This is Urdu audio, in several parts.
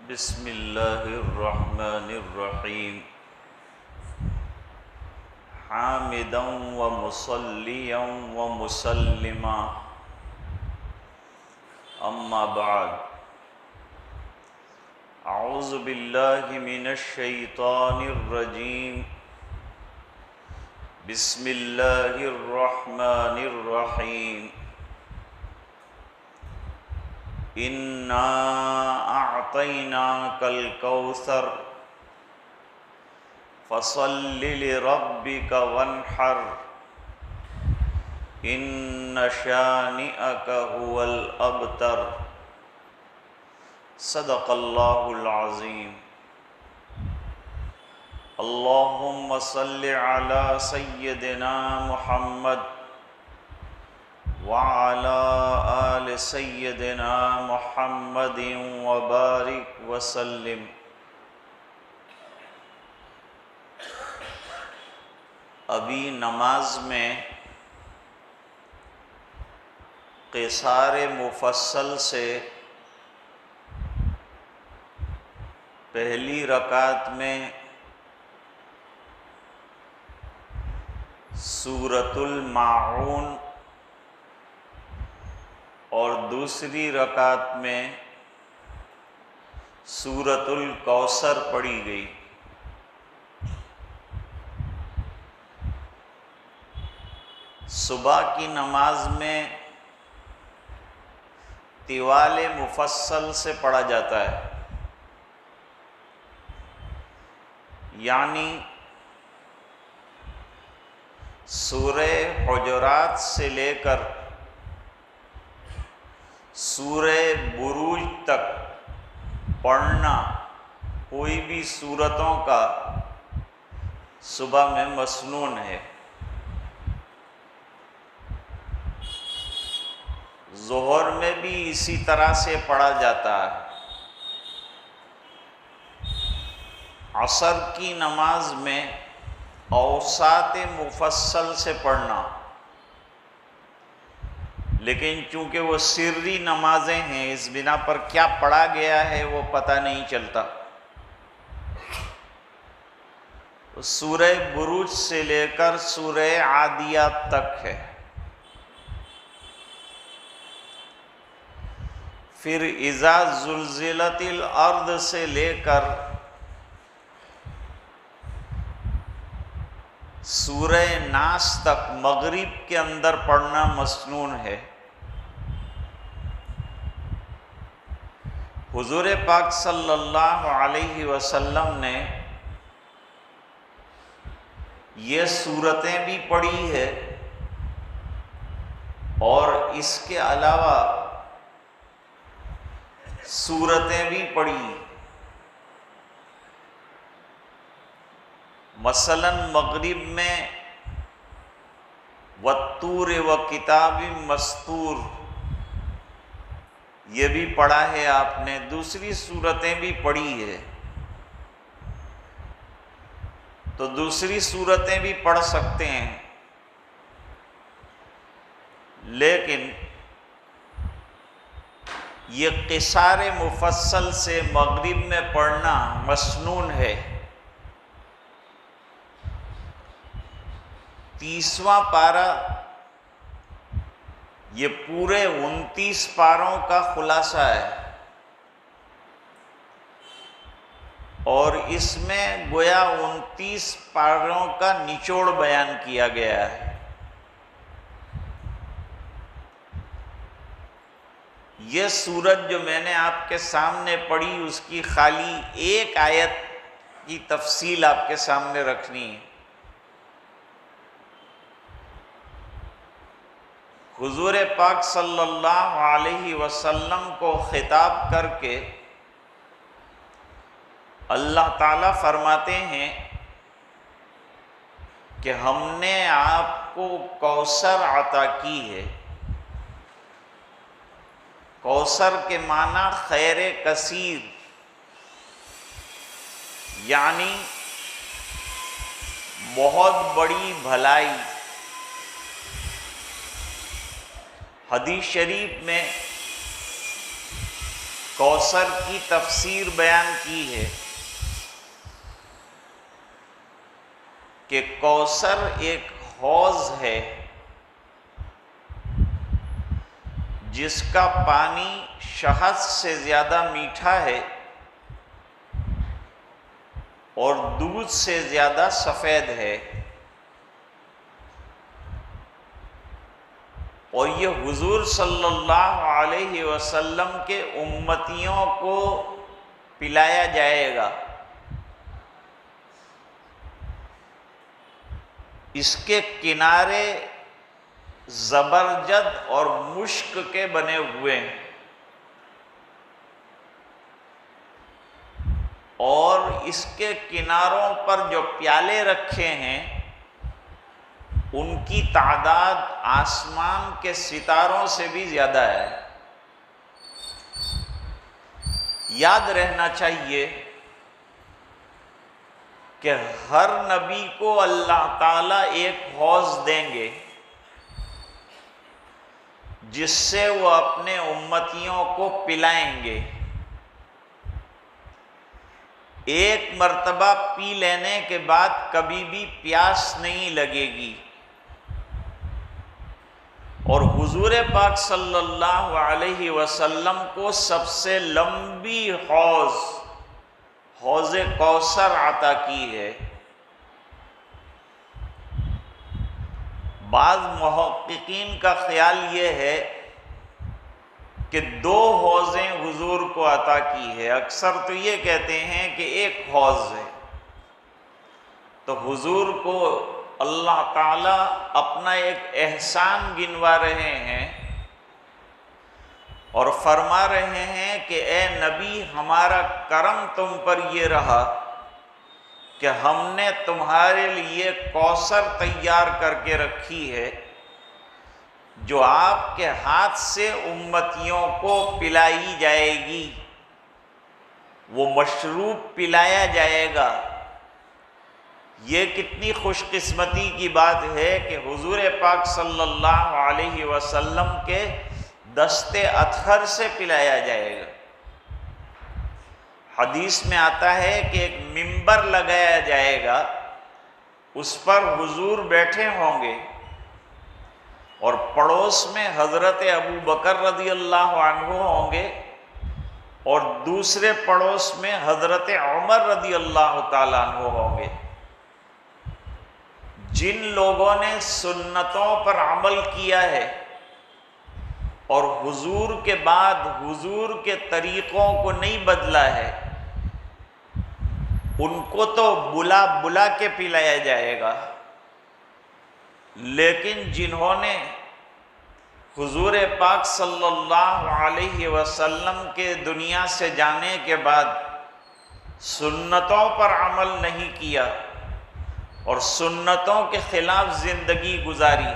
بسم اللہ الرحمن الرحیم حامدا ومصلیا ومسلما اما بعد اعوذ باللہ من الشیطان الرجیم بسم اللہ الرحمن الرحیم اِنَّا أَعْطَيْنَاكَ الْكَوْثَرَ فَصَلِّ لِرَبِّكَ وَانْحَرْ إِنَّ شَانِئَكَ هُوَ الْأَبْتَرُ صدق اللہ العظیم۔ اللہم صل علی سیدنا محمد وعلى آل سیدنا محمد وبارک وسلم۔ ابھی نماز میں قصار مفصل سے پہلی رکعت میں سورۃ الماعون اور دوسری رکعت میں سورۃ الکوثر پڑھی گئی۔ صبح کی نماز میں طوال مفصل سے پڑھا جاتا ہے، یعنی سورہ حجرات سے لے کر سورہ بروج تک پڑھنا کوئی بھی سورتوں کا صبح میں مسنون ہے۔ ظہر میں بھی اسی طرح سے پڑھا جاتا ہے۔ عصر کی نماز میں اوساط مفصل سے پڑھنا، لیکن چونکہ وہ سری نمازیں ہیں اس بنا پر کیا پڑھا گیا ہے وہ پتہ نہیں چلتا۔ سورہ بروج سے لے کر سورہ عادیات تک ہے، پھر اذا زلزلت الارض سے لے کر سورہ ناس تک مغرب کے اندر پڑھنا مسنون ہے۔ حضور پاک صلی اللہ علیہ وسلم نے یہ صورتیں بھی پڑھی ہے اور اس کے علاوہ صورتیں بھی پڑھی، مثلا مغرب میں والطور وکتاب مسطور یہ بھی پڑھا ہے آپ نے، دوسری صورتیں بھی پڑھی ہے، تو دوسری صورتیں بھی پڑھ سکتے ہیں، لیکن یہ قصار مفصل سے مغرب میں پڑھنا مسنون ہے۔ 30واں پارہ یہ پورے 29 پاروں کا خلاصہ ہے، اور اس میں گویا 29 پاروں کا نچوڑ بیان کیا گیا ہے۔ یہ سورت جو میں نے آپ کے سامنے پڑھی اس کی خالی ایک آیت کی تفصیل آپ کے سامنے رکھنی ہے۔ حضور پاک صلی اللہ علیہ وسلم کو خطاب کر کے اللہ تعالیٰ فرماتے ہیں کہ ہم نے آپ کو کوثر عطا کی ہے۔ کوثر کے معنی خیر کثیر، یعنی بہت بڑی بھلائی۔ حدیث شریف میں کوثر کی تفسیر بیان کی ہے کہ کوثر ایک حوض ہے جس کا پانی شہد سے زیادہ میٹھا ہے اور دودھ سے زیادہ سفید ہے، اور یہ حضور صلی اللہ علیہ وسلم کے امتیوں کو پلایا جائے گا۔ اس کے کنارے زبرجد اور مشک کے بنے ہوئے ہیں، اور اس کے کناروں پر جو پیالے رکھے ہیں ان کی تعداد آسمان کے ستاروں سے بھی زیادہ ہے۔ یاد رہنا چاہیے کہ ہر نبی کو اللہ تعالیٰ ایک حوض دیں گے جس سے وہ اپنے امتیوں کو پلائیں گے۔ ایک مرتبہ پی لینے کے بعد کبھی بھی پیاس نہیں لگے گی، اور حضور پاک صلی اللہ علیہ وسلم کو سب سے لمبی حوض کوثر عطا کی ہے۔ بعض محققین کا خیال یہ ہے کہ 2 حوضیں حضور کو عطا کی ہے، اکثر تو یہ کہتے ہیں کہ ایک حوض ہے۔ تو حضور کو اللہ تعالیٰ اپنا ایک احسان گنوا رہے ہیں اور فرما رہے ہیں کہ اے نبی، ہمارا کرم تم پر یہ رہا کہ ہم نے تمہارے لیے کوثر تیار کر کے رکھی ہے جو آپ کے ہاتھ سے امتیوں کو پلائی جائے گی، وہ مشروب پلایا جائے گا۔ یہ کتنی خوش قسمتی کی بات ہے کہ حضور پاک صلی اللہ علیہ وسلم کے دست اطہر سے پلایا جائے گا۔ حدیث میں آتا ہے کہ ایک منبر لگایا جائے گا، اس پر حضور بیٹھے ہوں گے اور پڑوس میں حضرت ابو بکر رضی اللہ عنہ ہوں گے، اور دوسرے پڑوس میں حضرت عمر رضی اللہ تعالیٰ عنہ ہوں گے۔ جن لوگوں نے سنتوں پر عمل کیا ہے اور حضور کے بعد حضور کے طریقوں کو نہیں بدلا ہے، ان کو تو بلا بلا کے پلایا جائے گا، لیکن جنہوں نے حضور پاک صلی اللہ علیہ وسلم کے دنیا سے جانے کے بعد سنتوں پر عمل نہیں کیا اور سنتوں کے خلاف زندگی گزاری،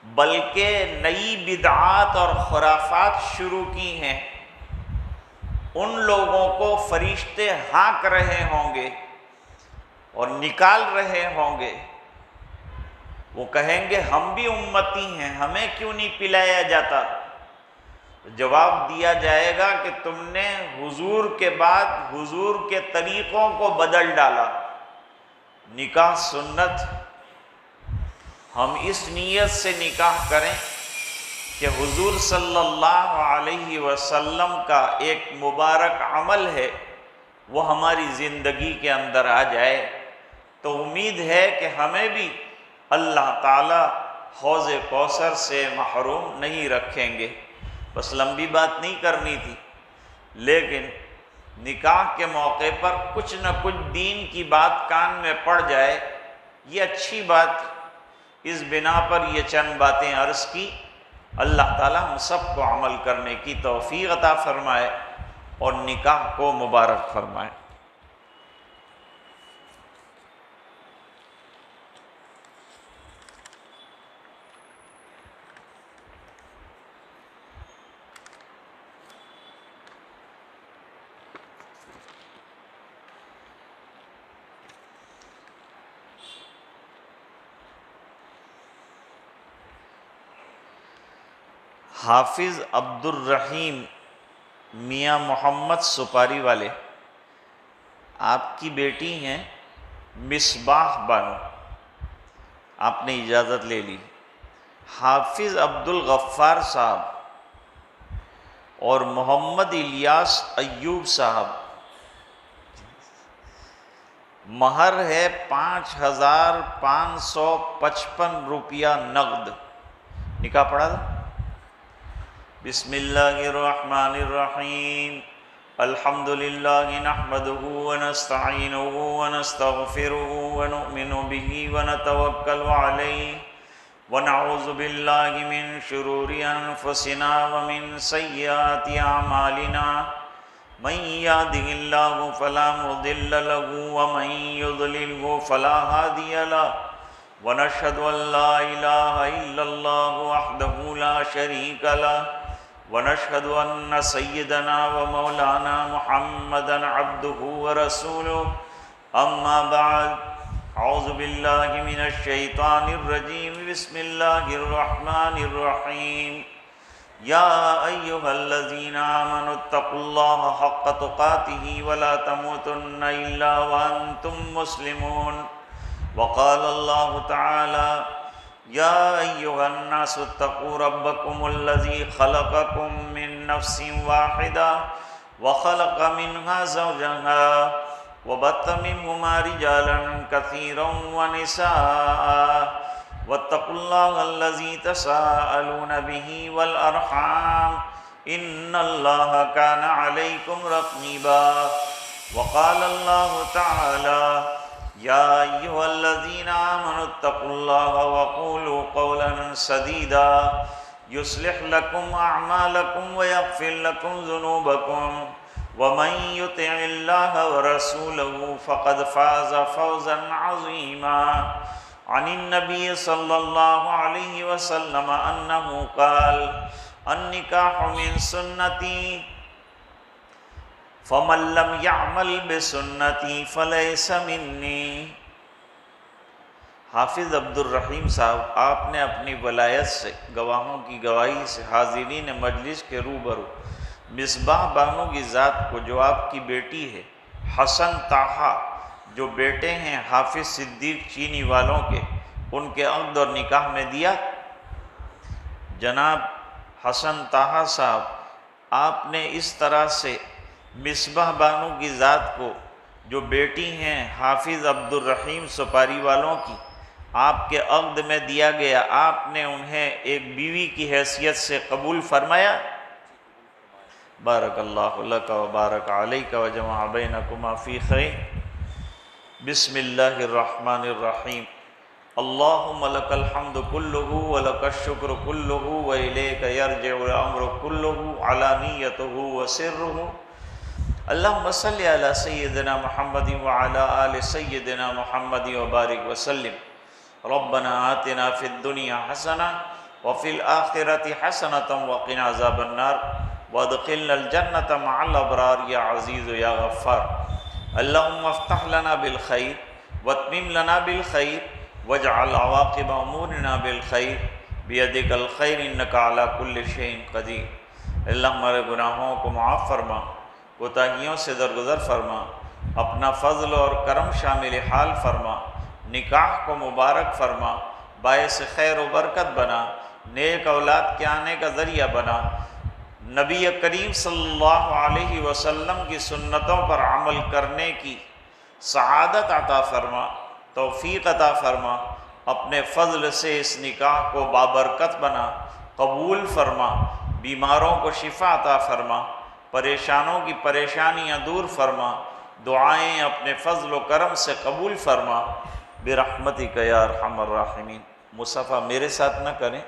بلکہ نئی بدعات اور خرافات شروع کی ہیں، ان لوگوں کو فرشتے ہانک رہے ہوں گے اور نکال رہے ہوں گے۔ وہ کہیں گے ہم بھی امتی ہیں، ہمیں کیوں نہیں پلایا جاتا؟ جواب دیا جائے گا کہ تم نے حضور کے بعد حضور کے طریقوں کو بدل ڈالا۔ نکاح سنت، ہم اس نیت سے نکاح کریں کہ حضور صلی اللہ علیہ وسلم کا ایک مبارک عمل ہے وہ ہماری زندگی کے اندر آ جائے، تو امید ہے کہ ہمیں بھی اللہ تعالیٰ حوض کوثر سے محروم نہیں رکھیں گے۔ بس لمبی بات نہیں کرنی تھی، لیکن نکاح کے موقع پر کچھ نہ کچھ دین کی بات کان میں پڑ جائے، یہ اچھی بات۔ اس بنا پر یہ چند باتیں عرض کی۔ اللہ تعالیٰ ہم سب کو عمل کرنے کی توفیق عطا فرمائے اور نکاح کو مبارک فرمائے۔ حافظ عبد الرحیم میاں محمد سپاری والے، آپ کی بیٹی ہیں مصباح بانو، آپ نے اجازت لے لی۔ حافظ عبد الغفار صاحب اور محمد الیاس ایوب صاحب، مہر ہے 5555 روپیہ نقد۔ نکاح پڑھا تھا؟ بسم اللہ الرحمن الرحیم، الحمد للہ نحمدہ ونستعینہ ونستغفرہ ونؤمن بہ ونتوکل علیہ ونعوذ باللہ من شرور انفسنا ومن سیئات اعمالنا، من یہدہ اللہ فلا مضل له ومن یضللہ فلا ہادی له، ونشہد ان لا الہ الا اللہ وحدہ لا شریک له، ونشہد ان سیدنا ومولانا محمدا عبدہ ورسولہ، اما بعد، اعوذ باللہ من الشیطان الرجیم، بسم اللہ الرحمن الرحیم، یا ایہا الذین آمنوا اتقوا اللہ حق تقاتہ ولا تموتن الا وانتم مسلمون، وقال اللہ تعالی یا ایہا الناس اتقوا ربکم الذی خلقکم من نفس واحدہ وخلق منها زوجہا وبث منہما رجالا کثیرا ونساء واتقوا اللہ الذی تساءلون بہ والارحام ان اللہ کان علیکم رقیبا، وقال اللہ تعالی یا ایہا الذین آمنوا اتقوا اللہ وقولوا قولا سدیدا یصلح لکم اعمالکم ویغفر لکم ذنوبکم ومن یطع اللہ ورسولہ فقد فاز فوزا عظیما، عن النبی صلی اللہ علیہ وسلم انہ قال النکاح من سنتی فمن لم يعمل بسنتی فلیس منی۔ حافظ عبد الرحیم صاحب، آپ نے اپنی ولایت سے، گواہوں کی گواہی سے، حاضرین مجلس کے روبرو مصباح بانو کی ذات کو، جو آپ کی بیٹی ہے، حسن طاہا، جو بیٹے ہیں حافظ صدیق چینی والوں کے، ان کے عقد اور نکاح میں دیا۔ جناب حسن طاہا صاحب، آپ نے اس طرح سے مصباح بانو کی ذات کو، جو بیٹی ہیں حافظ عبد الرحیم سپاری والوں کی، آپ کے عقد میں دیا گیا، آپ نے انہیں ایک بیوی کی حیثیت سے قبول فرمایا؟ بارک اللہ لک و بارک علیک و جمع بینکما فی خیر۔ بسم اللہ الرحمن الرحیم، اللہم لک الحمد کلہ ولک الشکر کلہ وإلیک یرجع الامر کلہ علانیتہ وسرہ، اللہم صلی علی سیدنا محمد وعلی آل سیدنا محمد وبارک وسلم، ربنا آتنا فی الدنیا حسنہ وفی الآخرۃ حسنۃ وقنا عذاب النار وادخلنا الجنۃ مع الابرار یا عزیز یا غفار، اللہم افتح لنا بالخیر واتمم لنا بالخیر واجعل عواقب امورنا بالخیر بیدک الخیر انک علی کل شیء قدیر۔ اللہ ہمارے گناہوں کو معاف فرما، کوتاہیوں سے درگزر فرما، اپنا فضل اور کرم شامل حال فرما، نکاح کو مبارک فرما، باعث خیر و برکت بنا، نیک اولاد کے آنے کا ذریعہ بنا، نبی کریم صلی اللہ علیہ وسلم کی سنتوں پر عمل کرنے کی سعادت عطا فرما، توفیق عطا فرما، اپنے فضل سے اس نکاح کو بابرکت بنا، قبول فرما، بیماروں کو شفا عطا فرما، پریشانوں کی پریشانیاں دور فرما، دعائیں اپنے فضل و کرم سے قبول فرما، برحمتک یا ارحم الراحمین۔ مصطفیٰ میرے ساتھ نہ کریں،